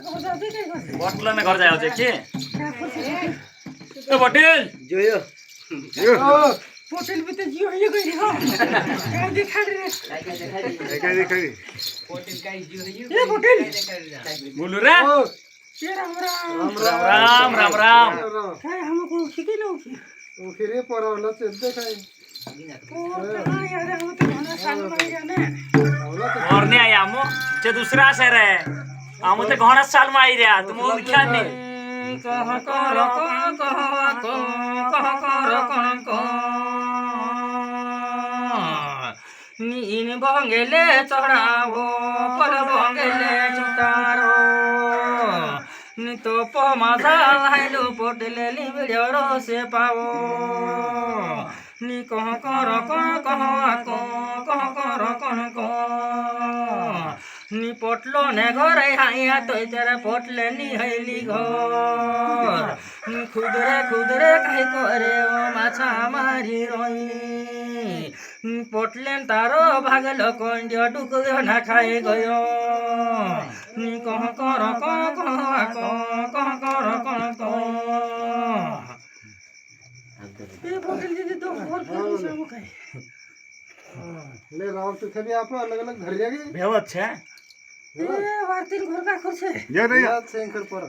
बटला ने घर जायो छे के ए पटेल જોયો पोटल भी तो जियो ये गई हां क्या दिखा रे काय देखाडी पोटल काय जीव ये पोटल बोलू रे ये राम राम राम राम राम काय हमको खिके न उठी ओ फिरे परावला चलते काय और कहां यार हम तो घना साल में जाने और ने आया मो जे दूसरा शहर है हम तो घोड़ा साल में आई रे तुम वो विख्यात नहीं कह कर नीन बंगेले चढ़ावो पल बंगेले चुतारो नी तो पमाजा हाइलो पोटले लिबिड़ो से पावो नी कह कर नी पोटलो ने घर हाइया तो तेरे पोटले नी हैली घर नी खुदरे कहीं करे ओ माछा मारी रोई नी पोटले तारो भागलो कंडियो डुकयो ना खाए गयो नी कह कर ये पोटल दीदी तो और फिर सब काय ले राव तो खबी आप अलग अलग घर जागे भेवत छे ए वार्तिन घर का खुर से जा रे याद सेंकर पर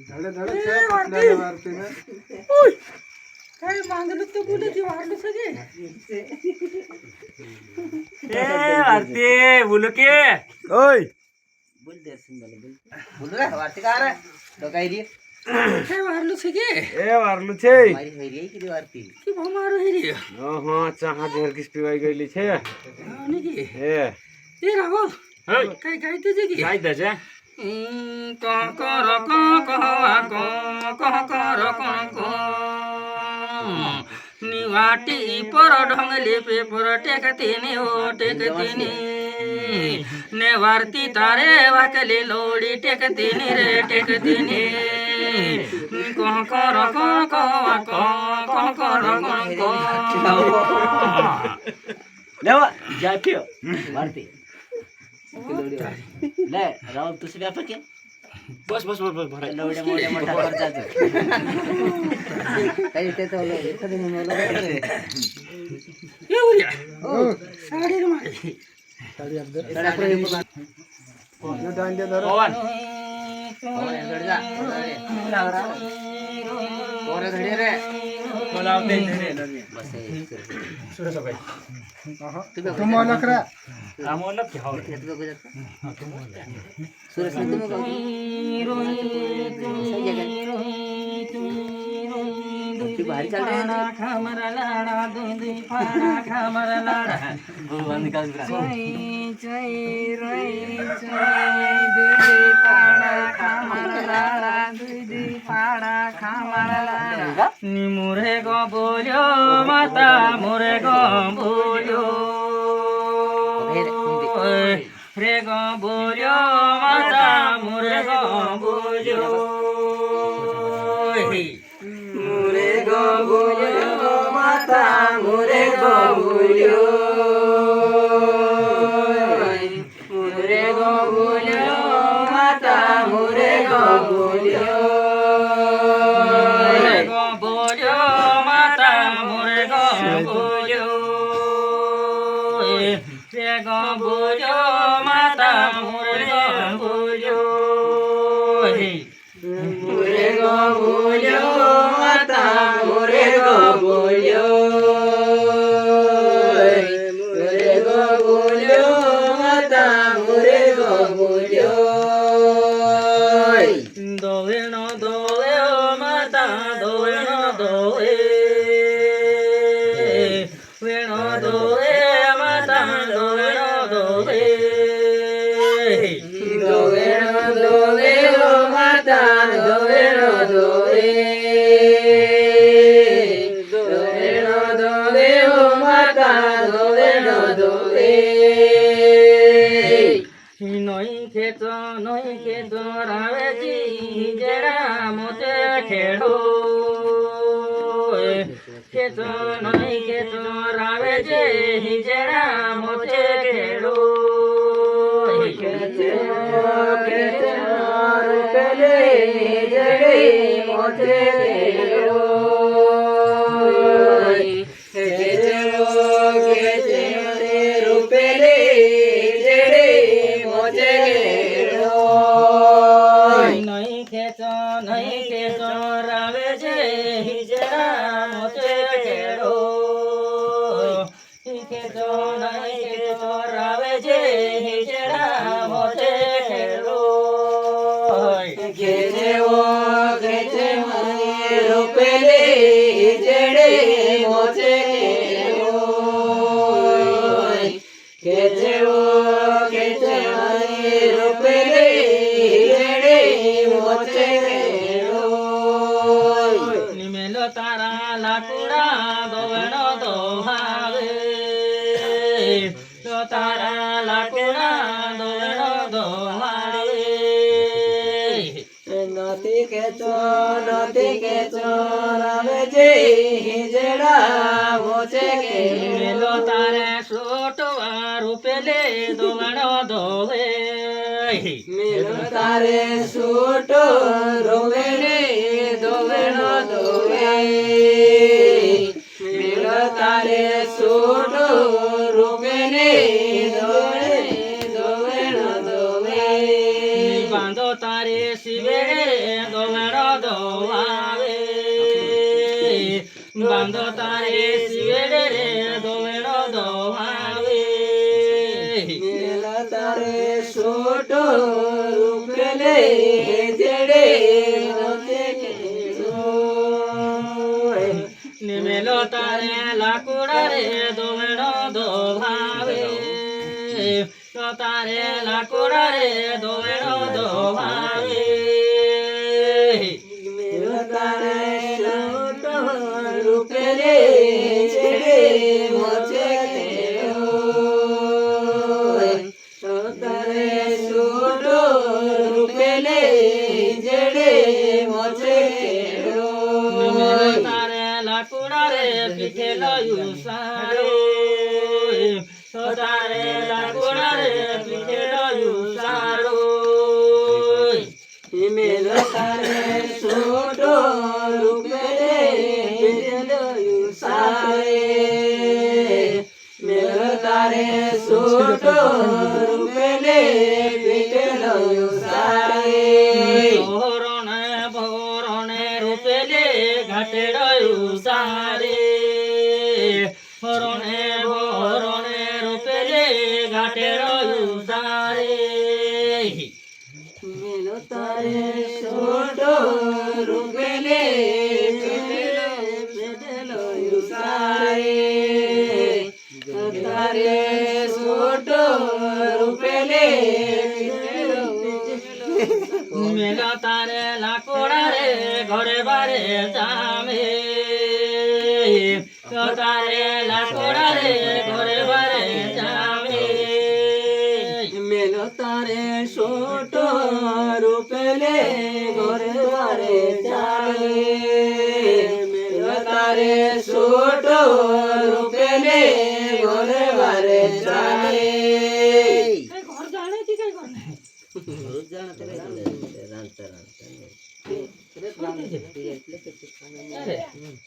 धड़े धड़े ए, छे वार्ती। पतले वारती में ओय काय मांगलो तो बोले ती वारलो सगे ए आरती बोलू के ओय बोल दे बोल रे वार्ती का रे तो काय रे काय वारलो सगे ए वारलू छे मारी होई रे की वार्ती की भमारो हेरी ओहो चाहा झेर किस पिवाई गईली छे हां की ए ए राघव हे काय काय ते जगी गाय दे छे कह कर निवाटी पर ढंगले पेपर टेकतीने ओ टेकतीने ने वार्ती तारे वाकले लोडी टेकतीने रे टेकतीने कह कर लेवा जापियो वार्ती ले राव तुझे व्यापार क्या बस भरा एवढ्या मोठ्या मोठ्या खर्चाचं काही त्याचं एखादं म्हणलं ए उरिया ओ साडी रे मारी यो डांडे धर पवन रे बोला दे बस सुरे सबै तुम लकरा आमोला की हाव सुरेश भारी चल रहे हैं खामरा लाड़ा दूधी फाड़ा खामरा लाड़ा भगवान निकाल दूधी फाड़ा खामरा लाड़ा दूधी फाड़ा खामरा लाड़ा नी मोरे गो बोलियो माता मोरे गो बोलियो रे गो बोलियो माता मोरे गो बोलियो मोरे गो बोलियो माता मोरे गो बोलियो मोरे गो बोलियो माता मोरे गो बोलियो मोरे गो बोलियो माता मोरे गो बोलियो रे गो बोलियो माता मोरे गो बोलियो मोरे गो बोलियो माता मोरे गो बोलियो मोरे गो बोलियो माता मोरे गो बोलियो दोवेण दोवे माता दोवेण दोवे वेण दोवे माता दोवेण दोवे दोवेण दोवे माता दोवेण दोवे दोवेण दोवे माता दोवेण दोवे नई खेत रावेची जेड़ा मोते खेड़ो खेत नई खेत रावेचे जेड़ा मोते खेड़ो खेत મોજે કેળો ખેંચવો ખેંચે રૂપેલે જેડે મોજે કેળો નહીં ખેંચો રાવે છે હિજડા મોજે કેળો ખેંચો નહીં ખેંચો રાવે છે હિજડા મોજે કેળો ખેંચવો ખેંચે રૂપેલે જેડે મોજે કેળો ખેંચવો ખેંચે રૂપેલે જેડે મોજે કેળો નિમેલો તારા લાકુડા દોવણો દોહાવે તો તારા લાકુડા દોવણો દોહાવે નથી ખેંચો રાવે છે હિજડા મોજે કેળો તારે સોટવા રૂપેલે દોવણો દોવે મેલો તારે સોટો રૂપેલે દોવણો દોવે મેલો તારે સોટો રૂપેલે દોવણો દોવે બાંધો તારે શિવેડે દોવણો દોવાવે બાંધો તારે શિવેડે દોવણો દોવાવે મેલો તારે સોટો રૂપેલે જેડે મોજે કેળો નિમેલો તારે લાકુડા રે દોવણો દોવાવે તો તારે લાકુડા રે દોવણો દોવાવે મેલો તારે સોટો રૂપેલે જેડે મોજે કેળો તો તારે સોટો રૂપેલે જેડે મોજે કેળો નિમેલો તારે લાકુડા રે પીઠે લયું સારે તો તારે લાકુડા રે પીઠે લયું સારો નિમેલો તારે સોટો રૂપેલે પીઠે લયું સારે મેલો તારે સોટો રૂપેલે પીઠે લયું સારે ભોરણે રૂપેલે ઘાટેડયું સારે ભોરણે રૂપેલે ઘાટેડયું સારે મેલો તારે સોટો રૂપેલે પેડેલું સારે તારે સોટો રૂપેલે મેલો તારે લાકુડા રે ઘરે બારે જામે તો તારે લાકુડા રે ઘરે બારે જામે મેલો તારે સોટો રૂપેલે ઘરે બારે જામે મેલો તારે સોટો રૂપેલે ઘરે બારે જામે ઘર જાણે કે કઈ ઘર નહીં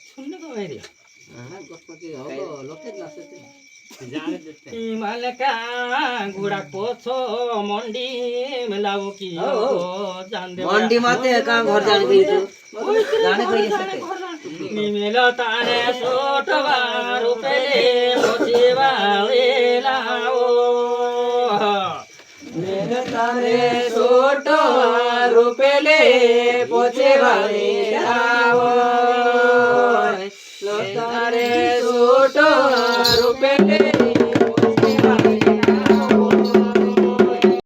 শুনলে তো বাইরে মালকা গুড়া পোছো মন্ডি মেলাও কি મંડી માતે કા ઘર જાણી ગઈ તું જાણે ગઈ સકે નિમેલો તારે સોટવા રૂપેલે પોચીવા વેલાઓ મેલો તારે સોટો રૂપેલે પોચે વાલે આવો